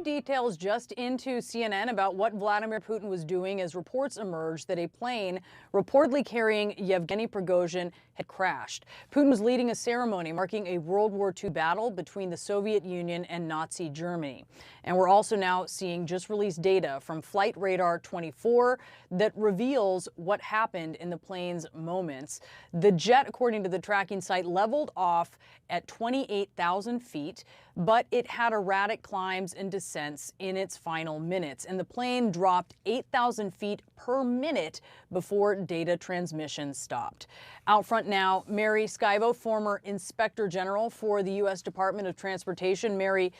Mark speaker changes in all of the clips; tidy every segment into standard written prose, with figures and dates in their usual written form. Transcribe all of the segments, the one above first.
Speaker 1: details just into CNN about what Vladimir Putin was doing as reports emerged that a plane reportedly carrying Yevgeny Prigozhin had crashed. Putin was leading a ceremony marking a World War II battle between the Soviet Union and Nazi Germany. And we're also now seeing just released data from Flight Radar 24 that reveals what happened in the plane's moments. The jet, according to the tracking site, leveled off at 28,000 feet, but it had erratic climbs and descents in its final minutes, and the plane dropped 8,000 feet per minute before data transmission stopped. Out front now, Mary Schiavo, former Inspector General for the U.S. Department of Transportation. Mary,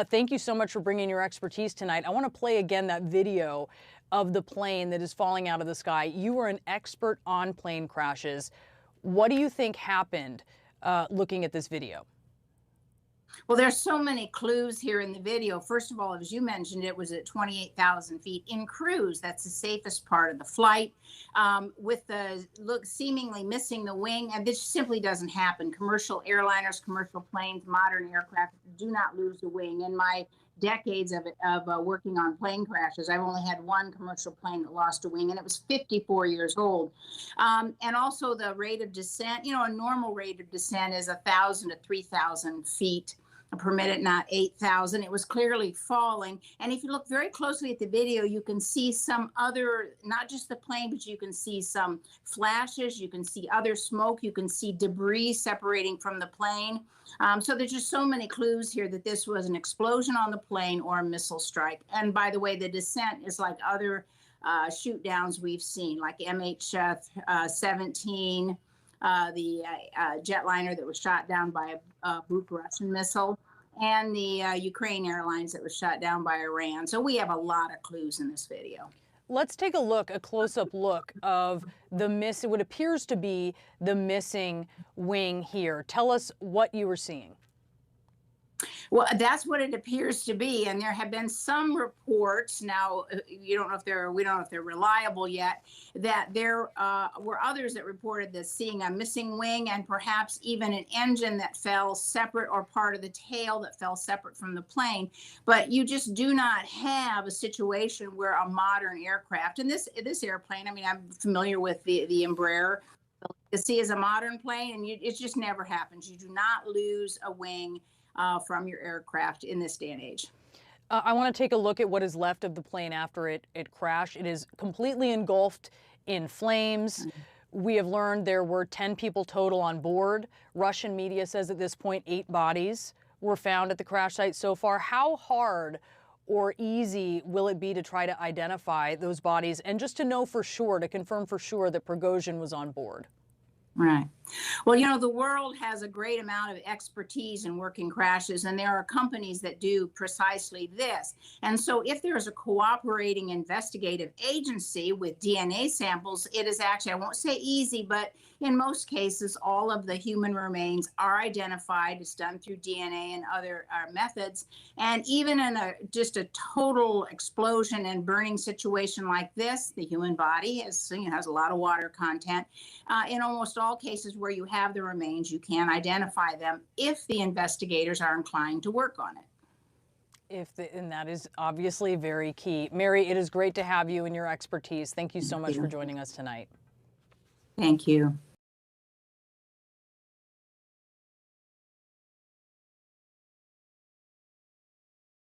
Speaker 1: thank you so much for bringing your expertise tonight. I want to play again that video of the plane that is falling out of the sky. You were an expert on plane crashes. What do you think happened looking at this video?
Speaker 2: Well, there's so many clues here in the video. First of all, as you mentioned, it was at 28,000 feet in cruise. That's the safest part of the flight. With the seemingly missing the wing, and this simply doesn't happen. Commercial airliners, commercial planes, modern aircraft do not lose the wing. In my decades of working on plane crashes, I've only had one commercial plane that lost a wing, and it was 54 years old. And also the rate of descent, a normal rate of descent is 1,000 to 3,000 feet per minute, not 8,000. It was clearly falling. And if you look very closely at the video, you can see some other, not just the plane, but you can see some flashes, you can see other smoke, you can see debris separating from the plane. So there's just so many clues here that this was an explosion on the plane or a missile strike. And by the way, the descent is like other shoot downs we've seen, like MH17, the jetliner that was shot down by a Russian missile, and the Ukraine Airlines that was shot down by Iran. So we have a lot of clues in this video.
Speaker 1: Let's take a look, a close-up look of what appears to be the missing wing here. Tell us what you were seeing.
Speaker 2: Well, that's what it appears to be, and there have been some reports. Now, we don't know if they're reliable yet. That there were others that reported that seeing a missing wing and perhaps even an engine that fell separate, or part of the tail that fell separate from the plane. But you just do not have a situation where a modern aircraft, and this airplane, I mean, I'm familiar with the Embraer. You see, is a modern plane, and it just never happens. You do not lose a wing from your aircraft in this day and age.
Speaker 1: I want to take a look at what is left of the plane after it crashed. It is completely engulfed in flames. We have learned there were 10 people total on board. Russian media says at this point 8 bodies were found at the crash site so far. How hard or easy will it be to try to identify those bodies and just to know for sure, to confirm for sure that Prigozhin was on board?
Speaker 2: Right. Well, the world has a great amount of expertise in working crashes, and there are companies that do precisely this. And so if there's a cooperating investigative agency with DNA samples, it is actually, I won't say easy, but in most cases, all of the human remains are identified. It's done through DNA and other methods. And even in just a total explosion and burning situation like this, the human body has a lot of water content. In almost all cases where you have the remains, you can identify them if the investigators are inclined to work on it.
Speaker 1: And that is obviously very key. Mary, it is great to have you and your expertise. Thank you so much for joining us tonight.
Speaker 2: Thank you.